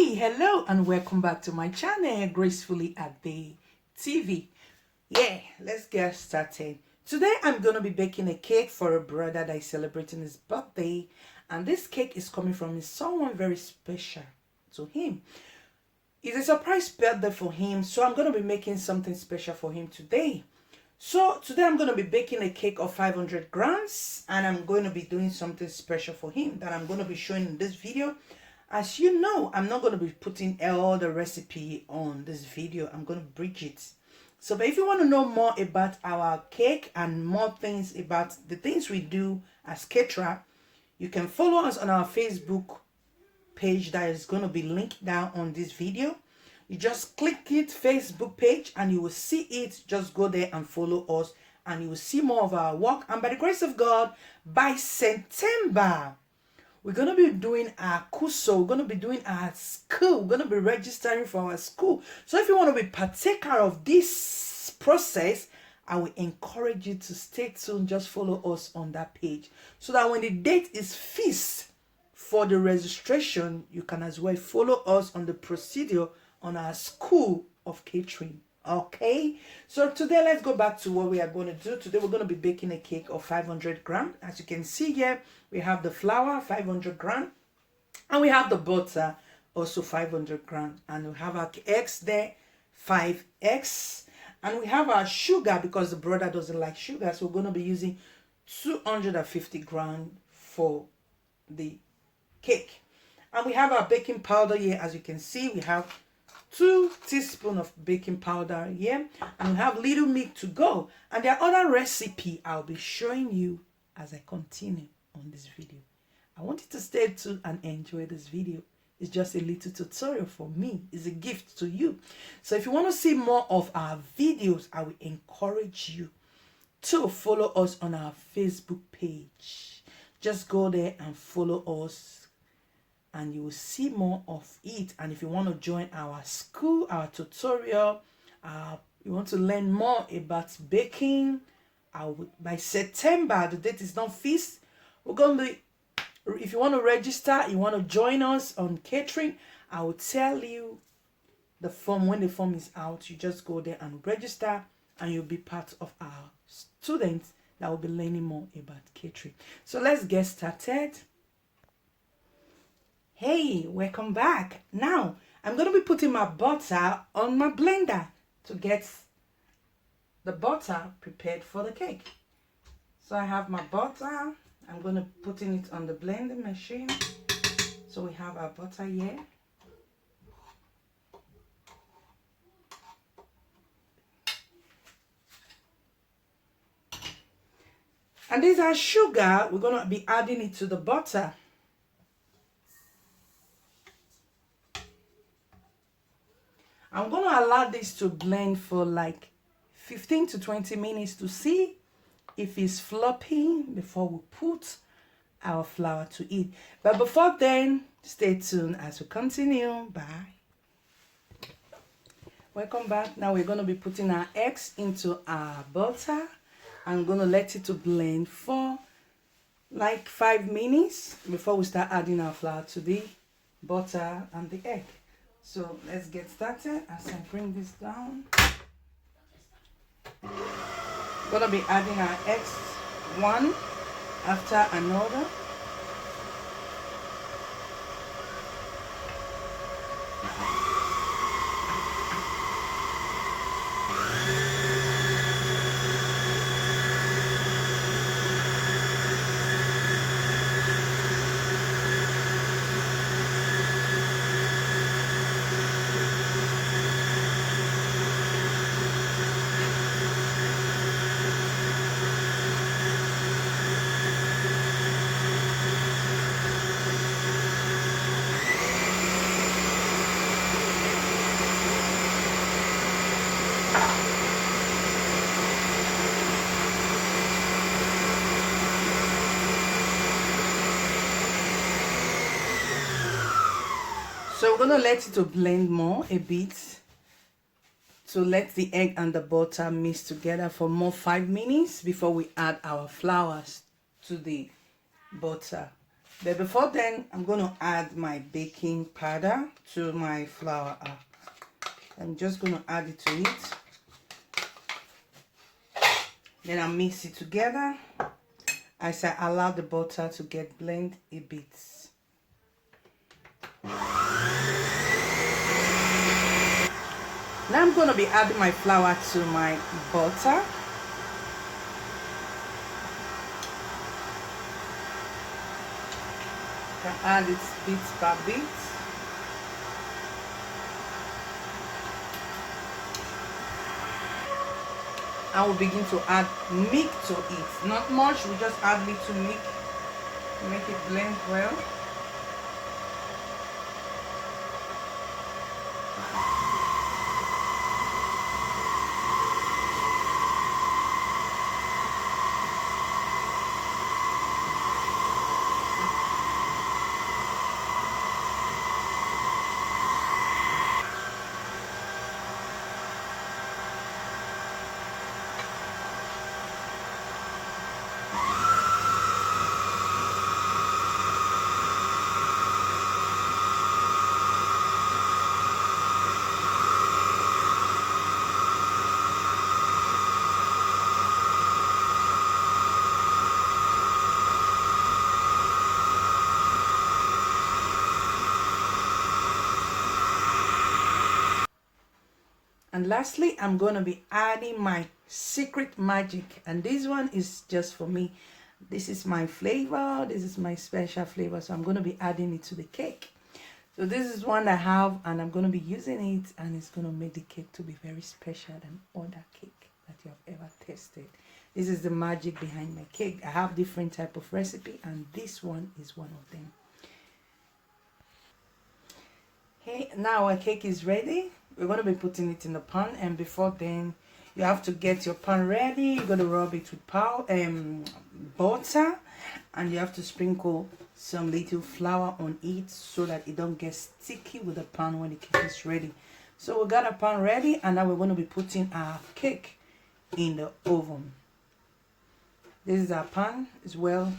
Hey, hello and welcome back to my channel, Gracefully at the TV. Yeah, let's get started. Today I'm going to be baking a cake for a brother that is celebrating his birthday, and this cake is coming from someone very special to him. It's a surprise birthday for him, so I'm going to be making something special for him today. So today I'm going to be baking a cake of 500 grams, and I'm going to be doing something special for him that I'm going to be showing in this video. As you know, I'm not going to be putting all the recipe on this video. I'm going to bridge it. So but if you want to know more about our cake and more things about the things we do as caterer, you can follow us on our Facebook page that is going to be linked down on this video. You just click it, Facebook page, and you will see it. Just go there and follow us, and you will see more of our work. And by the grace of God, by September, we're going to be doing our kuso. We're going to be doing our school. We're going to be registering for our school. So if you want to be partaker of this process, I will encourage you to stay tuned. Just follow us on that page so that when the date is fixed for the registration, you can as well follow us on the procedure on our school of catering. Okay, so today let's go back to what we are going to do. Today we're going to be baking a cake of 500 grams. As you can see here, we have the flour 500 grams, and we have the butter also 500 grams, and we have our eggs there, 5 eggs, and we have our sugar because the brother doesn't like sugar, so we're going to be using 250 grams for the cake. And we have our baking powder here. As you can see, we have 2 teaspoons of baking powder here, and we have little milk to go. And there are other recipes I'll be showing you as I continue on this video. I want you to stay tuned and enjoy this video. It's just a little tutorial for me. It's a gift to you. So if you want to see more of our videos, I will encourage you to follow us on our Facebook page. Just go there and follow us, and you will see more of it. And if you want to join our school, our tutorial, you want to learn more about baking, by September, the date is not fixed. We're going to be, if you want to register, you want to join us on catering, I will tell you the form. When the form is out, you just go there and register, and you'll be part of our students that will be learning more about catering. So let's get started. Hey, welcome back. Now, I'm going to be putting my butter on my blender to get the butter prepared for the cake. So I have my butter. I'm going to putting it on the blending machine. So we have our butter here. And this is our sugar. We're going to be adding it to the butter. I'm going to allow this to blend for like 15 to 20 minutes to see if it's floppy before we put our flour to it. But before then, stay tuned as we continue. Bye. Welcome back. Now we're going to be putting our eggs into our butter. I'm going to let it to blend for like 5 minutes before we start adding our flour to the butter and the egg. So let's get started as I bring this down. We're going to be adding our eggs one after another. So we're going to let it to blend more a bit to let the egg and the butter mix together for more 5 minutes before we add our flours to the butter But before then, I'm going to add my baking powder to my flour. I'm just going to add it to it. Then I'll mix it together as I allow the butter to get blend a bit. Now I'm going to be adding my flour to my butter. I can add it bit by bit. I will begin to add milk to it. Not much, we just add little milk to make it blend well. And lastly, I'm going to be adding my secret magic. And this one is just for me. This is my flavor. This is my special flavor. So I'm going to be adding it to the cake. So this is one I have and I'm going to be using it. And it's going to make the cake to be very special than other cake that you have ever tasted. This is the magic behind my cake. I have different type of recipe and this one is one of them. Okay, now our cake is ready. We're going to be putting it in the pan, and before then you have to get your pan ready. You're going to rub it with butter, and you have to sprinkle some little flour on it so that it don't get sticky with the pan when the cake is ready. So we got our pan ready, and now we're going to be putting our cake in the oven. This is our pan as well.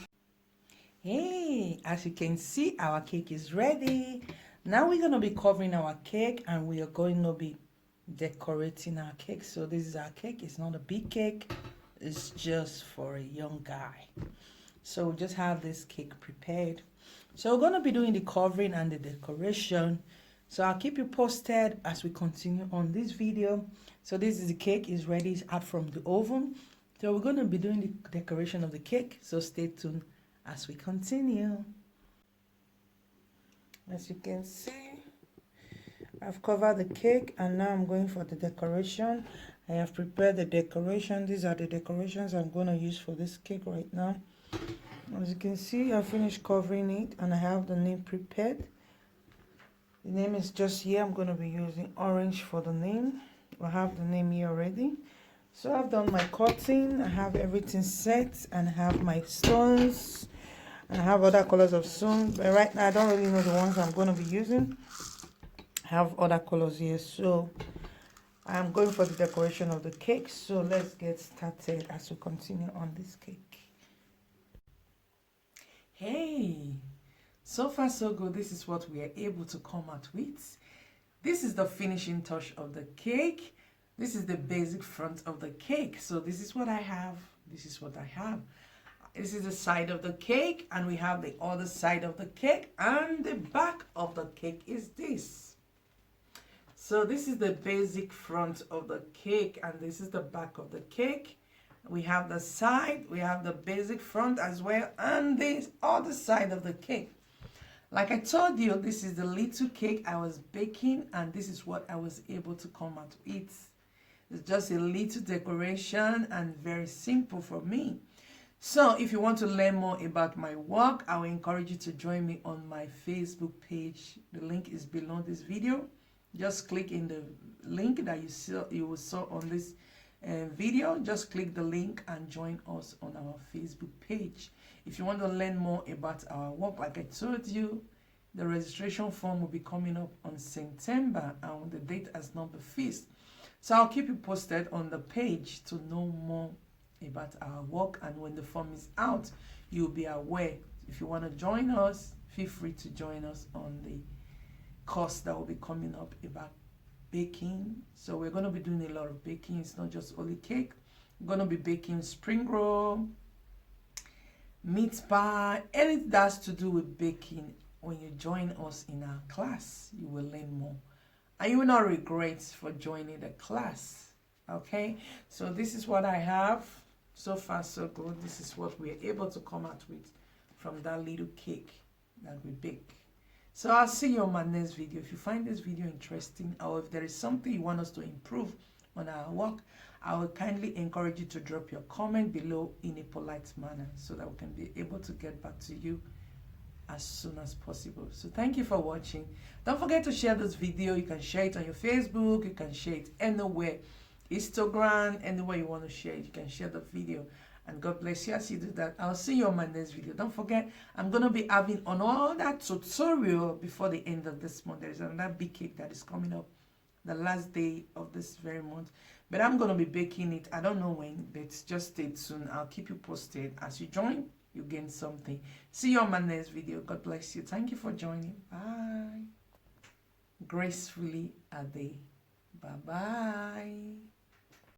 Hey, as you can see, our cake is ready. Now we're going to be covering our cake and we are going to be decorating our cake. So this is our cake. It's not a big cake. It's just for a young guy. So we just have this cake prepared. So we're going to be doing the covering and the decoration. So I'll keep you posted as we continue on this video. So this is the cake is ready. It's out from the oven. So we're going to be doing the decoration of the cake. So stay tuned as we continue. As you can see, I've covered the cake and now I'm going for the decoration. I have prepared the decoration. These are the decorations I'm going to use for this cake right now. As you can see, I finished covering it and I have the name prepared. The name is just here. I'm going to be using orange for the name. I have the name here already. So I've done my cutting. I have everything set and I have my stones. I have other colors of stones, but right now I don't really know the ones I'm going to be using. I have other colors here, so I'm going for the decoration of the cake. So let's get started as we continue on this cake. Hey, so far so good. This is what we are able to come out with. This is the finishing touch of the cake. This is the basic front of the cake. So this is what I have. This is what I have. This is the side of the cake, and we have the other side of the cake, and the back of the cake is this. So this is the basic front of the cake, and this is the back of the cake. We have the side, we have the basic front as well, and this other side of the cake. Like I told you, this is the little cake I was baking, and this is what I was able to come out with. It's just a little decoration and very simple for me. So if you want to learn more about my work, I will encourage you to join me on my Facebook page. The link is below this video. Just click in the link that you saw on this video. Just click the link and join us on our Facebook page. If you want to learn more about our work, like I told you, the registration form will be coming up on September and the date has not been fixed. So I'll keep you posted on the page to know more about our work, and when the form is out, you'll be aware If you want to join us, feel free to join us on the course that will be coming up about baking. So we're going to be doing a lot of baking. It's not just only cake. We're going to be baking spring roll, meat pie, anything that has to do with baking. When you join us in our class, you will learn more. And you will not regret for joining the class. Okay? So this is what I have. So far, so good. This is what we're able to come out with from that little cake that we bake. So I'll see you on my next video. If you find this video interesting, or if there is something you want us to improve on our work, I will kindly encourage you to drop your comment below in a polite manner so that we can be able to get back to you as soon as possible. So thank you for watching. Don't forget to share this video. You can share it on your Facebook. You can share it anywhere. Instagram, anywhere you want to share it. You can share the video. And God bless you as you do that. I'll see you on my next video. Don't forget, I'm going to be having another tutorial before the end of this month. There's another big cake that is coming up the last day of this very month. But I'm going to be baking it. I don't know when, but just stay tuned. I'll keep you posted. As you join, you gain something. See you on my next video. God bless you. Thank you for joining. Bye. Gracefully Ade. Bye-bye.